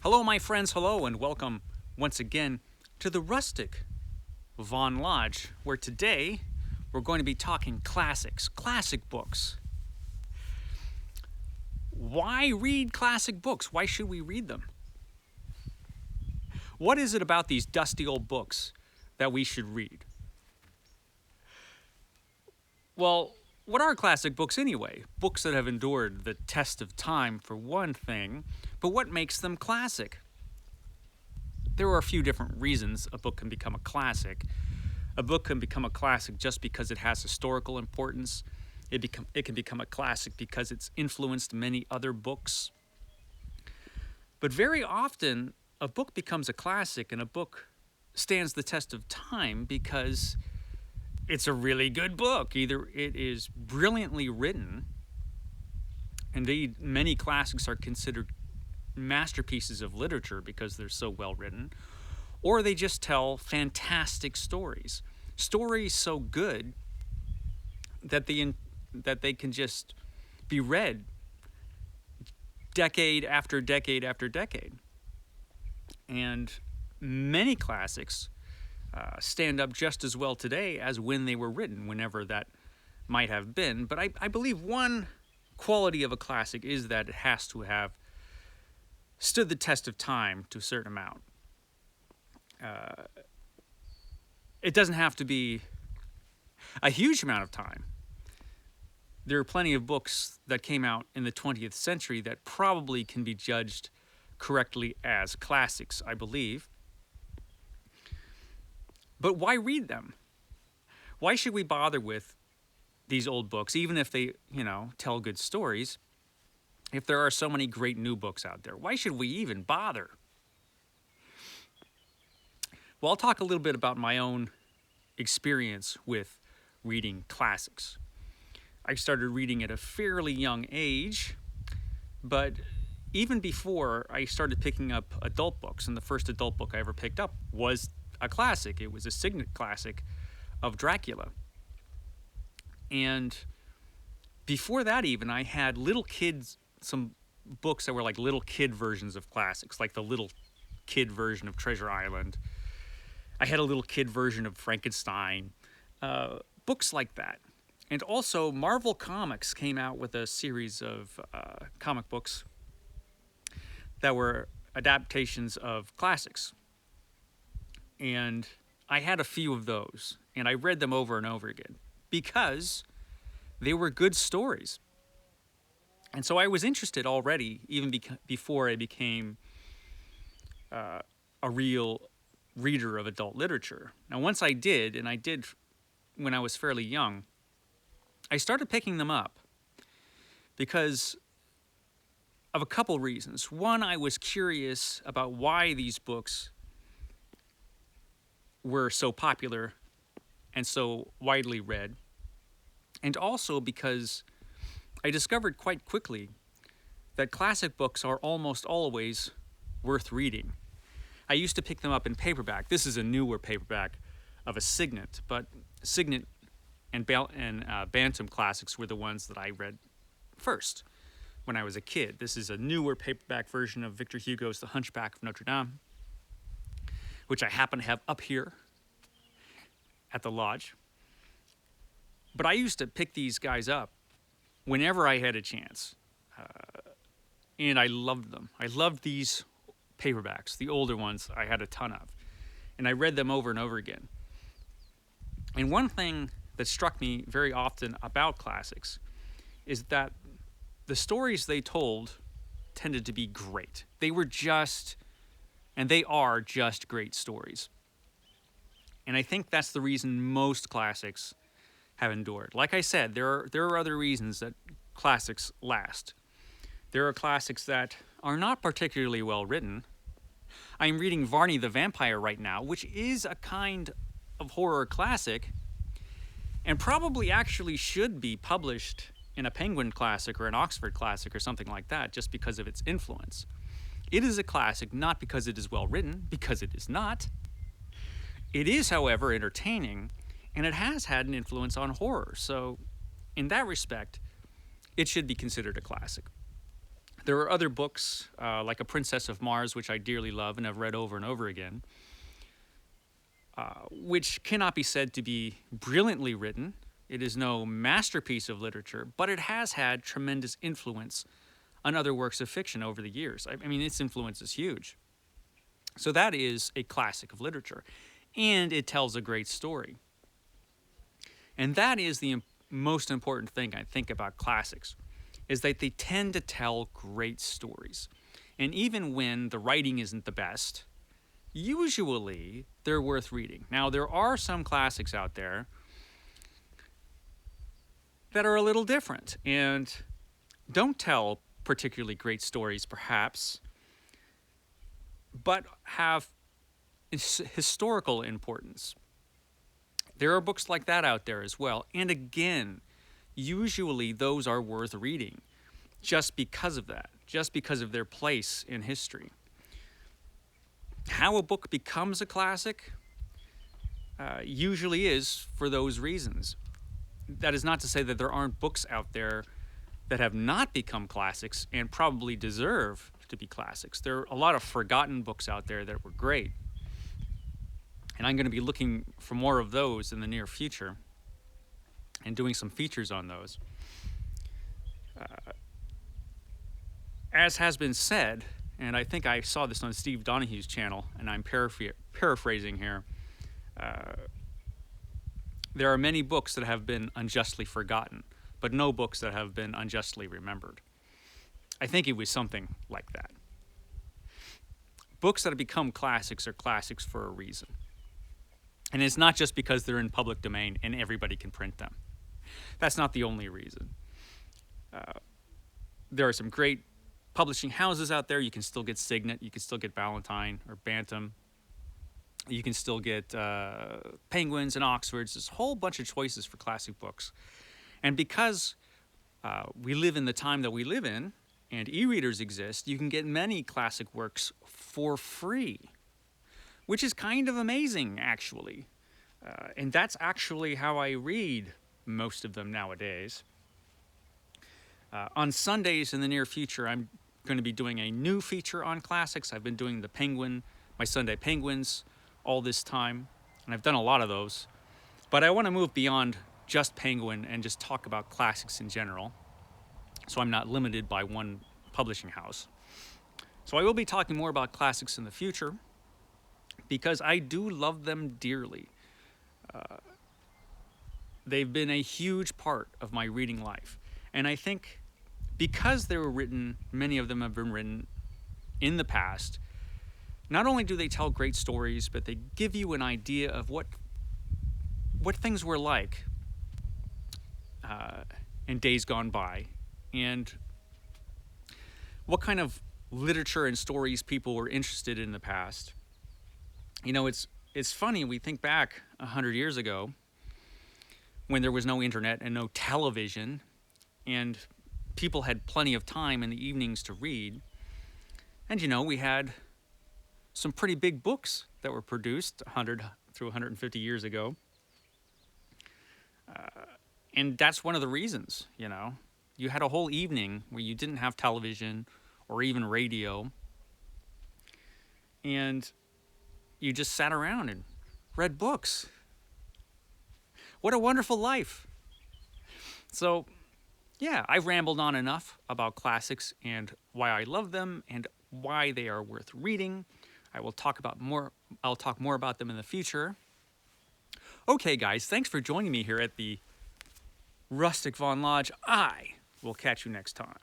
Hello, my friends, hello, and welcome once again to the rustic Von Lodge, where today we're going to be talking classics, classic books. Why read classic books? Why should we read them? What is it about these dusty old books that we should read? Well, what are classic books anyway? Books that have endured the test of time for one thing, but what makes them classic? There are a few different reasons a book can become a classic. A book can become a classic just because it has historical importance. It can become a classic because it's influenced many other books. But very often, a book becomes a classic and a book stands the test of time because it's a really good book. Either it is brilliantly written. Indeed, many classics are considered masterpieces of literature because they're so well written, or they just tell fantastic stories. Stories so good that they can just be read decade after decade after decade. And many classics stand up just as well today as when they were written, whenever that might have been. But I believe one quality of a classic is that it has to have stood the test of time to a certain amount. It doesn't have to be a huge amount of time. There are plenty of books that came out in the 20th century that probably can be judged correctly as classics, I believe. But why read them? Why should we bother with these old books, even if they, tell good stories? If there are so many great new books out there, why should we even bother? Well, I'll talk a little bit about my own experience with reading classics. I started reading at a fairly young age, but even before I started picking up adult books, and the first adult book I ever picked up was a classic. It was a signet classic of Dracula. And before that even, I had some books that were like little kid versions of classics, like the little kid version of Treasure Island. I had a little kid version of Frankenstein, books like that. And also, Marvel Comics came out with a series of comic books that were adaptations of classics. And I had a few of those, and I read them over and over again because they were good stories. And so I was interested already, even before I became a real reader of adult literature. Now, once I did, and I did when I was fairly young, I started picking them up because of a couple reasons. One, I was curious about why these books were so popular and so widely read. And also because I discovered quite quickly that classic books are almost always worth reading. I used to pick them up in paperback. This is a newer paperback of a Signet, but Signet and Bantam classics were the ones that I read first when I was a kid. This is a newer paperback version of Victor Hugo's The Hunchback of Notre Dame, which I happen to have up here at the lodge. But I used to pick these guys up whenever I had a chance. And I loved them. I loved these paperbacks, the older ones I had a ton of. And I read them over and over again. And one thing that struck me very often about classics is that the stories they told tended to be great. They are just great stories. And I think that's the reason most classics have endured. Like I said, there are other reasons that classics last. There are classics that are not particularly well written. I'm reading Varney the Vampire right now, which is a kind of horror classic, and probably actually should be published in a Penguin classic or an Oxford classic or something like that, just because of its influence. It is a classic not because it is well written, because it is not. It is, however, entertaining, and it has had an influence on horror. So, in that respect, it should be considered a classic. There are other books, like A Princess of Mars, which I dearly love and have read over and over again, which cannot be said to be brilliantly written. It is no masterpiece of literature, but it has had tremendous influence on other works of fiction over the years. I mean, its influence is huge. So that is a classic of literature, and it tells a great story. And that is the most important thing I think about classics, is that they tend to tell great stories. And even when the writing isn't the best, usually they're worth reading. Now, there are some classics out there that are a little different and don't tell particularly great stories, perhaps, but have historical importance. There are books like that out there as well. And again, usually those are worth reading just because of that, just because of their place in history. How a book becomes a classic usually is for those reasons. That is not to say that there aren't books out there that have not become classics and probably deserve to be classics. There are a lot of forgotten books out there that were great. And I'm going to be looking for more of those in the near future and doing some features on those. As has been said, and I think I saw this on Steve Donahue's channel, and I'm paraphrasing here, there are many books that have been unjustly forgotten, but no books that have been unjustly remembered. I think it was something like that. Books that have become classics are classics for a reason. And it's not just because they're in public domain and everybody can print them. That's not the only reason. There are some great publishing houses out there. You can still get Signet, you can still get Ballantine or Bantam. You can still get Penguins and Oxfords. There's a whole bunch of choices for classic books. And because we live in the time that we live in, and e-readers exist, you can get many classic works for free, which is kind of amazing, actually. And that's actually how I read most of them nowadays. On Sundays in the near future, I'm going to be doing a new feature on classics. I've been doing the Penguin, my Sunday Penguins, all this time, and I've done a lot of those. But I want to move beyond just Penguin and just talk about classics in general, so I'm not limited by one publishing house. So I will be talking more about classics in the future, because I do love them dearly. They've been a huge part of my reading life. And I think because they were written, many of them have been written in the past, not only do they tell great stories, but they give you an idea of what things were like in days gone by, and what kind of literature and stories people were interested in the past. You know, it's funny, we think back 100 years ago when there was no internet and no television, and people had plenty of time in the evenings to read. And, you know, we had some pretty big books that were produced 100 through 150 years ago. And that's one of the reasons, you know. You had a whole evening where you didn't have television or even radio, and you just sat around and read books. What a wonderful life. So, yeah, I've rambled on enough about classics and why I love them and why they are worth reading. I'll talk more about them in the future. Okay, guys, thanks for joining me here at the Rustic Von Lodge. I will catch you next time.